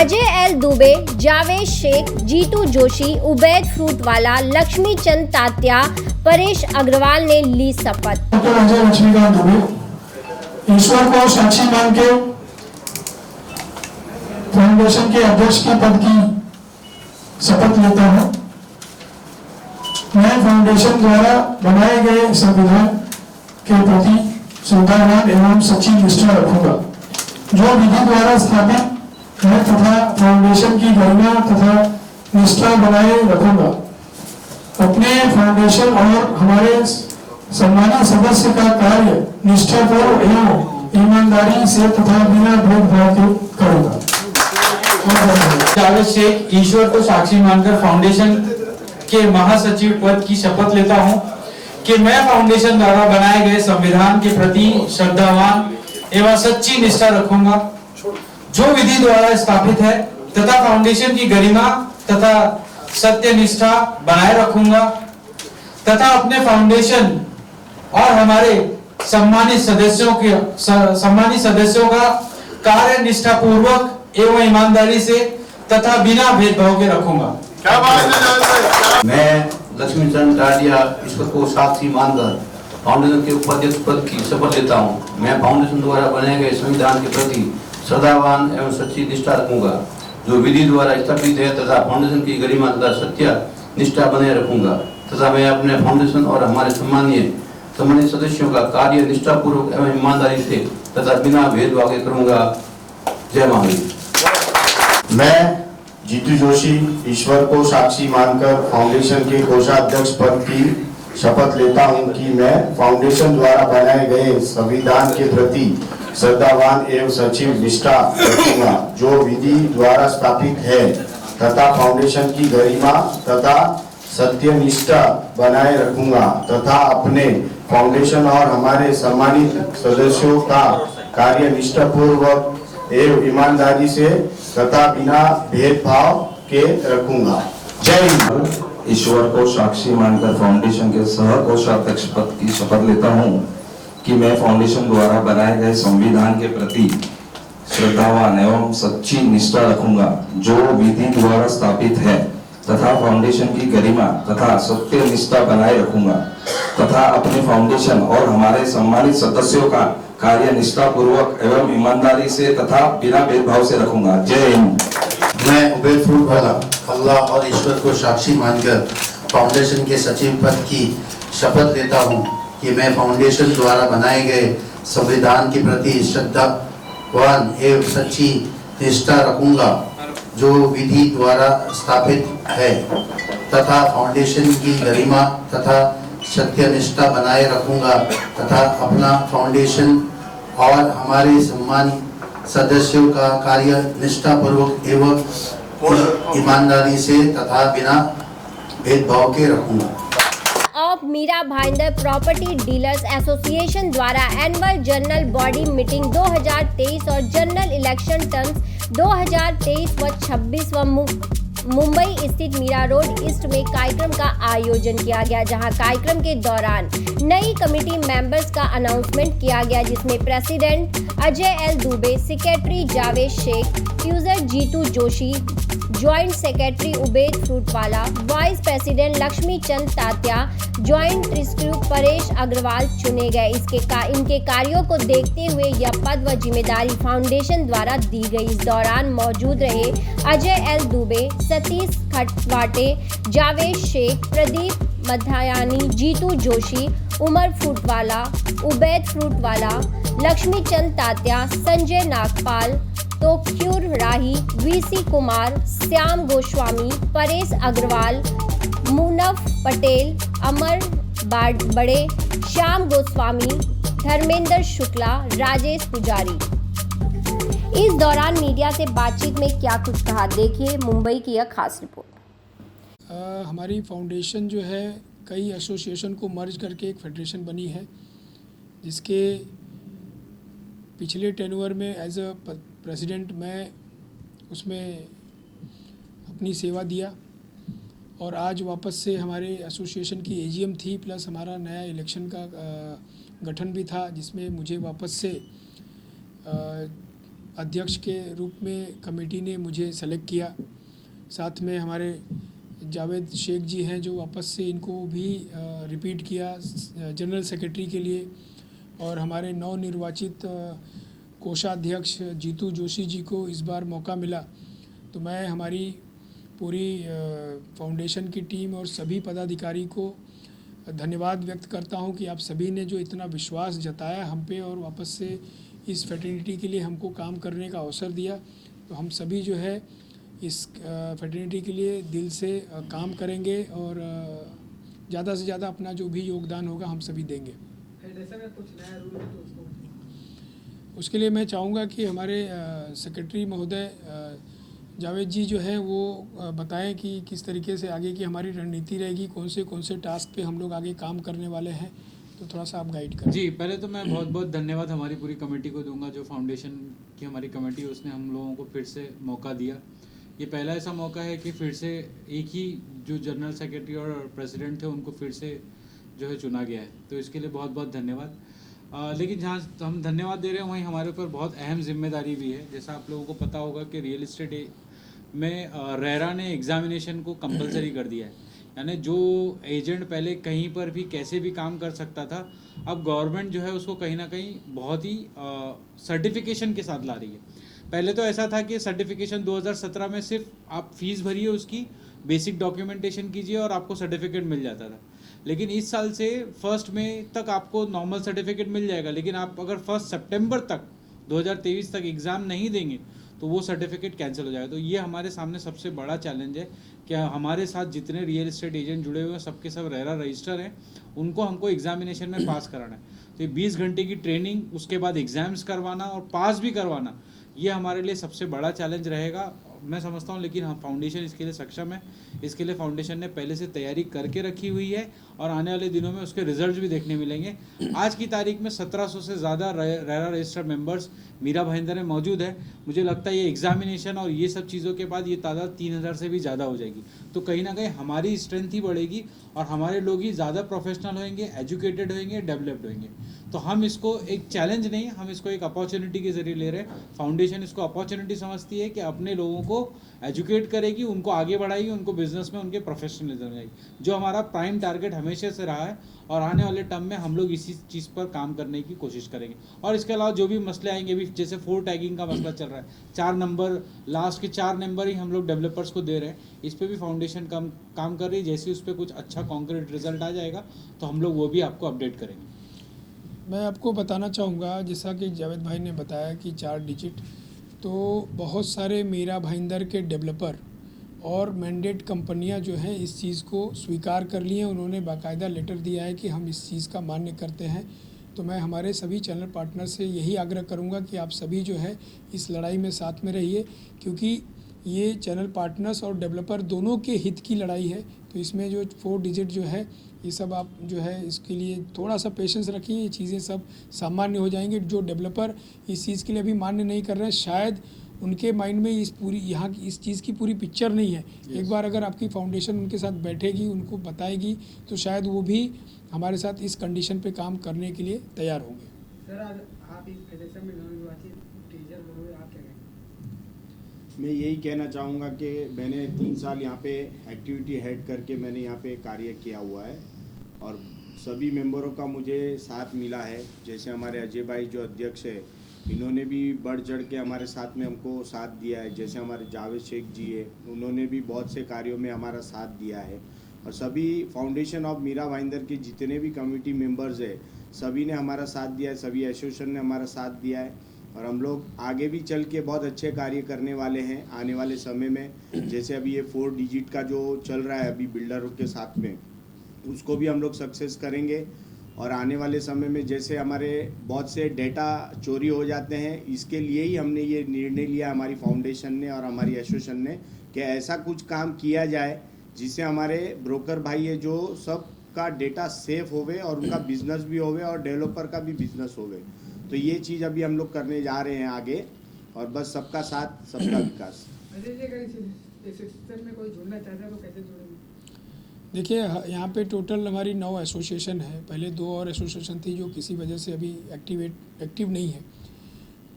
Ajay L Dubey, Javed Sheikh, Jitu Joshi, Ubaid फ्रूटवाला, Lakshmi Chand Tatya, Paresh Agarwal ने ली शपथ। अजय लक्ष्मीकांत दुबे ईश्वर को साक्षी मान के फाउंडेशन के अध्यक्ष के पद की शपथ लेता हूं। मैं फाउंडेशन द्वारा बनाए गए संविधान के प्रति श्रद्धावान एवं सच्ची निष्ठा रखूंगा, जो विधि द्वारा स्थापित है तथा फाउंडेशन की गरिमा तथा निष्ठा बनाए रखूंगा। अपने फाउंडेशन और हमारे सम्मानित सदस्य का कार्य निष्ठापूर्वक एवं ईमानदारी से तथा बिना भेदभाव के करूंगा। जावेद शेख ईश्वर को साक्षी मानकर फाउंडेशन के महासचिव पद की शपथ लेता हूं कि मैं फाउंडेशन द्वारा बनाए गए संविधान के प्रति श्रद्धावान एवं सच्ची निष्ठा रखूंगा, जो विधि द्वारा स्थापित है तथा फाउंडेशन की गरिमा तथा सत्यनिष्ठा बनाए रखूंगा तथा अपने फाउंडेशन और हमारे सम्मानित सदस्यों का कार्य निष्ठा पूर्वक एवं ईमानदारी से तथा बिना भेदभाव के रखूंगा। क्या बात है। मैं लक्ष्मी चंद तात्या ईश्वर को साक्षी मानकर फाउंडेशन के उपाध्यक्ष पद की शपथ लेता हूं। मैं फाउंडेशन द्वारा बनाए गए संविधान के प्रति श्रद्धावान एवं सच्ची निष्ठा रखूंगा, जो विधि द्वारा स्थापित है तथा फाउंडेशन की गरिमा तथा सत्य निष्ठा बनाए रखूंगा तथा मैं अपने फाउंडेशन और हमारे सम्मानित सदस्यों का कार्य निष्ठापूर्वक एवं ईमानदारी से तथा बिना भेदभाव के करूंगा। जय महावीर। मैं जीतू जोशी ईश्वर को साक्षी मानकर फाउंडेशन के कोषाध्यक्ष पद की शपथ लेता हूं कि मैं फाउंडेशन द्वारा बनाए गए संविधान के प्रति श्रद्धावान एवं सच्ची निष्ठा रखूंगा, जो विधि द्वारा स्थापित है तथा फाउंडेशन की गरिमा तथा सत्यनिष्ठा बनाए रखूंगा तथा अपने फाउंडेशन और हमारे सम्मानित सदस्यों का कार्य निष्ठापूर्वक एवं ईमानदारी से तथा बिना भेदभाव के रखूंगा। जय हिंद। ईश्वर को साक्षी मानकर फाउंडेशन के सह कोषाध्यक्ष पद की शपथ लेता हूं कि मैं फाउंडेशन द्वारा बनाए गए संविधान के प्रति श्रद्धावान एवं सच्ची निष्ठा रखूंगा, जो विधि द्वारा स्थापित है तथा फाउंडेशन की गरिमा तथा सत्य निष्ठा बनाए रखूंगा तथा अपने फाउंडेशन और हमारे सम्मानित सदस्यों का कार्य निष्ठा पूर्वक एवं ईमानदारी से तथा बिना भेदभाव से रखूंगा। जय हिंद। मैं उबैद फ्रूटवाला अल्लाह और ईश्वर को साक्षी मानकर फाउंडेशन के सचिव पद की शपथ लेता हूं कि मैं फाउंडेशन द्वारा बनाए गए संविधान के प्रति श्रद्धावान एवं सच्ची निष्ठा रखूंगा, जो विधि द्वारा स्थापित है तथा फाउंडेशन की गरिमा तथा सत्यनिष्ठा बनाए रखूंगा तथा अपना फाउंडेशन और हमारे सम्मानित सदस्यों का कार्य निष्ठापूर्वक एवं ईमानदारी से तथा बिना भेदभाव के रखूंगा। Of Mira Bhayandar property dealers association द्वारा एनुअल जनरल बॉडी मीटिंग 2023 और जनरल इलेक्शन टर्म्स 2023 व 26 व मुंबई स्थित मीरा रोड ईस्ट में कार्यक्रम का आयोजन किया गया, जहां कार्यक्रम के दौरान नई कमेटी मेंबर्स का अनाउंसमेंट किया गया, जिसमें president Ajay L Dubey, secretary Javed Sheikh, यूजर Jitu Joshi, joint secretary Ubaid Fruitwala, vice president Laxmi Chand Tatya, joint trustee Paresh Agarwal चुने गए। इनके कार्यों को देखते हुए यह पद व जिम्मेदारी फाउंडेशन द्वारा दी गई। इस दौरान मौजूद रहे अजय एल दुबे, सतीश खटवाटे, जावेद शेख, प्रदीप मधायानी, जीतू जोशी, उमर फ्रूटवाला, उबैद फ्रूटवाला, लक्ष्मी चंद तात्या, संजय नागपाल, तोक्यूर राही, वीसी कुमार, श्याम गोस्वामी, परेश अग्रवाल, मुनफ पटेल, अमर बड़े, श्याम गोस्वामी, धर्मेंद्र शुक्ला, राजेश पुजारी। इस दौरान मीडिया से बातचीत में क्या कुछ कहा, देखिए मुंबई की यह खास रिपोर्ट। हमारी फाउंडेशन जो है कई एसोसिएशन को मर्ज करके एक फेडरेशन बनी है, जिसके पिछले टेन्योर में एज अ प्रेसिडेंट मैं उसमें अपनी सेवा दिया और आज वापस से हमारे एसोसिएशन की एजीएम थी, प्लस हमारा नया इलेक्शन का गठन भी था, जिसमें मुझे वापस से अध्यक्ष के रूप में कमेटी ने मुझे सेलेक्ट किया। साथ में हमारे जावेद शेख जी हैं जो वापस से इनको भी रिपीट किया जनरल सेक्रेटरी के लिए, और हमारे नवनिर्वाचित कोषाध्यक्ष जीतू जोशी जी को इस बार मौका मिला। तो मैं हमारी पूरी फाउंडेशन की टीम और सभी पदाधिकारी को धन्यवाद व्यक्त करता हूं कि आप सभी ने जो इतना विश्वास जताया हम पे और वापस से इस फ्रेटर्निटी के लिए हमको काम करने का अवसर दिया। तो हम सभी जो है इस फ्रेटर्निटी के लिए दिल से काम करेंगे और ज़्यादा से ज़्यादा अपना जो भी योगदान होगा हम सभी देंगे। उसके लिए मैं चाहूँगा कि हमारे सेक्रेटरी महोदय जावेद जी जो है वो बताएं कि किस तरीके से आगे की हमारी रणनीति रहेगी, कौन से टास्क पे हम लोग आगे काम करने वाले हैं। तो थोड़ा सा आप गाइड करें। जी, पहले तो मैं बहुत बहुत धन्यवाद हमारी पूरी कमेटी को दूंगा, जो फाउंडेशन की हमारी कमेटी उसने हम लोगों को फिर से मौका दिया। ये पहला ऐसा मौका है कि फिर से एक ही जो जनरल सेक्रेटरी और प्रेसिडेंट थे उनको फिर से जो है चुना गया है, तो इसके लिए बहुत बहुत धन्यवाद। लेकिन जहाँ हम धन्यवाद दे रहे हैं वहीं हमारे ऊपर बहुत अहम जिम्मेदारी भी है। जैसा आप लोगों को पता होगा कि रियल एस्टेट में रेरा ने एग्जामिनेशन को कंपलसरी कर दिया है, यानी जो एजेंट पहले कहीं पर भी कैसे भी काम कर सकता था, अब गवर्नमेंट जो है उसको कहीं ना कहीं बहुत ही सर्टिफिकेशन के साथ ला रही है। पहले तो ऐसा था कि सर्टिफिकेशन 2017 में सिर्फ आप फीस भरिए, उसकी बेसिक डॉक्यूमेंटेशन कीजिए और आपको सर्टिफिकेट मिल जाता था। लेकिन इस साल से 1 मई तक आपको नॉर्मल सर्टिफिकेट मिल जाएगा, लेकिन आप अगर 1 सितंबर तक 2023 तक एग्ज़ाम नहीं देंगे तो वो सर्टिफिकेट कैंसिल हो जाएगा। तो ये हमारे सामने सबसे बड़ा चैलेंज है कि हमारे साथ जितने रियल एस्टेट एजेंट जुड़े हुए हैं सबके सब रेरा रजिस्टर हैं, उनको हमको एग्जामिनेशन में पास कराना है। तो 20 घंटे की ट्रेनिंग, उसके बाद एग्ज़ाम्स करवाना और पास भी करवाना, ये हमारे लिए सबसे बड़ा चैलेंज रहेगा मैं समझता हूँ। लेकिन हम फाउंडेशन इसके लिए सक्षम है। इसके लिए फाउंडेशन ने पहले से तैयारी करके रखी हुई है और आने वाले दिनों में उसके रिजल्ट भी देखने मिलेंगे। आज की तारीख में 1700 से ज़्यादा RERA registered members Mira Bhayandar में मौजूद है। मुझे लगता है ये एग्जामिनेशन और ये सब चीज़ों के बाद ये तादाद 3000 से भी ज़्यादा हो जाएगी। तो कहीं ना कहीं हमारी स्ट्रेंथ ही बढ़ेगी और हमारे लोग ही ज़्यादा प्रोफेशनल होंगे, एजुकेटेड होंगे, डेवलप्ड होंगे। तो हम इसको एक चैलेंज नहीं, हम इसको एक अपॉर्चुनिटी के जरिए ले रहे हैं। फाउंडेशन इसको अपॉर्चुनिटी समझती है कि अपने लोगों को एजुकेट करेगी, उनको आगे बढ़ाएगी, उनको बिजनेस में उनके प्रोफेशनलिज्म लाएगी, जो हमारा प्राइम टारगेट हमेशा से रहा है। और आने वाले टर्म में हम लोग इसी चीज़ पर काम करने की कोशिश करेंगे। और इसके अलावा जो भी मसले आएंगे, भी जैसे 4 टैगिंग का मसला चल रहा है, 4 नंबर, लास्ट के 4 नंबर ही हम लोग डेवलपर्स को दे रहे हैं, इस पर भी फाउंडेशन काम कर रही है। जैसे उस पर कुछ अच्छा कॉन्क्रीट रिजल्ट आ जाएगा तो हम लोग वो भी आपको अपडेट करेंगे। मैं आपको बताना चाहूँगा, जैसा कि जावेद भाई ने बताया कि 4 डिजिट, तो बहुत सारे मीरा भाईंदर के डेवलपर और मैंडेट कंपनियां जो हैं इस चीज़ को स्वीकार कर ली हैं। उन्होंने बाकायदा लेटर दिया है कि हम इस चीज़ का मान्य करते हैं। तो मैं हमारे सभी चैनल पार्टनर से यही आग्रह करूंगा कि आप सभी जो है इस लड़ाई में साथ में रहिए, क्योंकि ये चैनल पार्टनर्स और डेवलपर दोनों के हित की लड़ाई है। तो इसमें जो 4 डिजिट जो है ये सब आप जो है इसके लिए थोड़ा सा पेशेंस रखिए, ये चीज़ें सब सामान्य हो जाएंगे। जो डेवलपर इस चीज़ के लिए अभी मान्य नहीं कर रहे हैं, शायद उनके माइंड में यहाँ की इस चीज़ की पूरी पिक्चर नहीं है। एक बार अगर आपकी फाउंडेशन उनके साथ बैठेगी, उनको बताएगी, तो शायद वो भी हमारे साथ इस कंडीशन पे काम करने के लिए तैयार होंगे। सर, आज आप इस फेडरेशन में नवनिर्वाचित टीचर हो, आप क्या कहेंगे? मैं यही कहना चाहूँगा कि मैंने 3 साल यहाँ पे एक्टिविटी हेड करके मैंने यहाँ पे कार्य किया हुआ है और सभी मेंबरों का मुझे साथ मिला है। जैसे हमारे अजय भाई जो अध्यक्ष है, इन्होंने भी बढ़ चढ़ के हमारे साथ में हमको साथ दिया है। जैसे हमारे जावेद शेख जी है, उन्होंने भी बहुत से कार्यों में हमारा साथ दिया है। और सभी फाउंडेशन ऑफ मीरा भाईंदर के जितने भी कमेटी मेंबर्स है, सभी ने हमारा साथ दिया है, सभी एसोसिएशन ने हमारा साथ दिया है। और हम लोग आगे भी चल के बहुत अच्छे कार्य करने वाले हैं आने वाले समय में। जैसे अभी ये 4 डिजिट का जो चल रहा है अभी बिल्डरों के साथ में, उसको भी हम लोग सक्सेस करेंगे। और आने वाले समय में जैसे हमारे बहुत से डेटा चोरी हो जाते हैं, इसके लिए ही हमने ये निर्णय लिया हमारी फाउंडेशन ने और हमारी एसोसिएशन ने कि ऐसा कुछ काम किया जाए जिससे हमारे ब्रोकर भाई है जो सब का डेटा सेफ होवे और उनका बिजनेस भी होवे और डेवलपर का भी बिजनेस होवे। तो ये चीज़ अभी हम लोग करने जा रहे हैं आगे, और बस सबका साथ सबका विकास। अजय जी, अगर इस सिस्टम में कोई जुड़ना चाहता है तो कैसे जुड़ेंगे? देखिए, यहाँ पे टोटल हमारी 9 एसोसिएशन है। पहले 2 और एसोसिएशन थी जो किसी वजह से अभी एक्टिव नहीं है।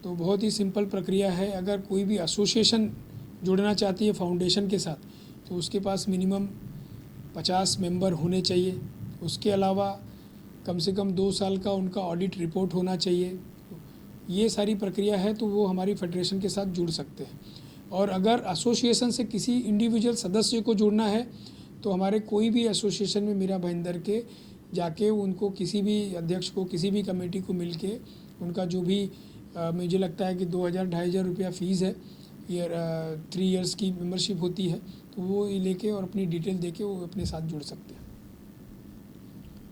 तो बहुत ही सिंपल प्रक्रिया है। अगर कोई भी एसोसिएशन जुड़ना चाहती है फाउंडेशन के साथ तो उसके पास मिनिमम 50 मेंबर होने चाहिए। उसके अलावा कम से कम 2 साल का उनका ऑडिट रिपोर्ट होना चाहिए। ये सारी प्रक्रिया है तो वो हमारी फेडरेशन के साथ जुड़ सकते हैं। और अगर एसोसिएशन से किसी इंडिविजुअल सदस्य को जुड़ना है तो हमारे कोई भी एसोसिएशन में मीरा भाईंदर के जाके उनको किसी भी अध्यक्ष को किसी भी कमेटी को मिलके उनका जो भी मुझे लगता है कि 2000-2500 रुपया फ़ीस है, 3 इयर्स की मेंबरशिप होती है, तो वो लेके और अपनी डिटेल देके वो अपने साथ जुड़ सकते हैं।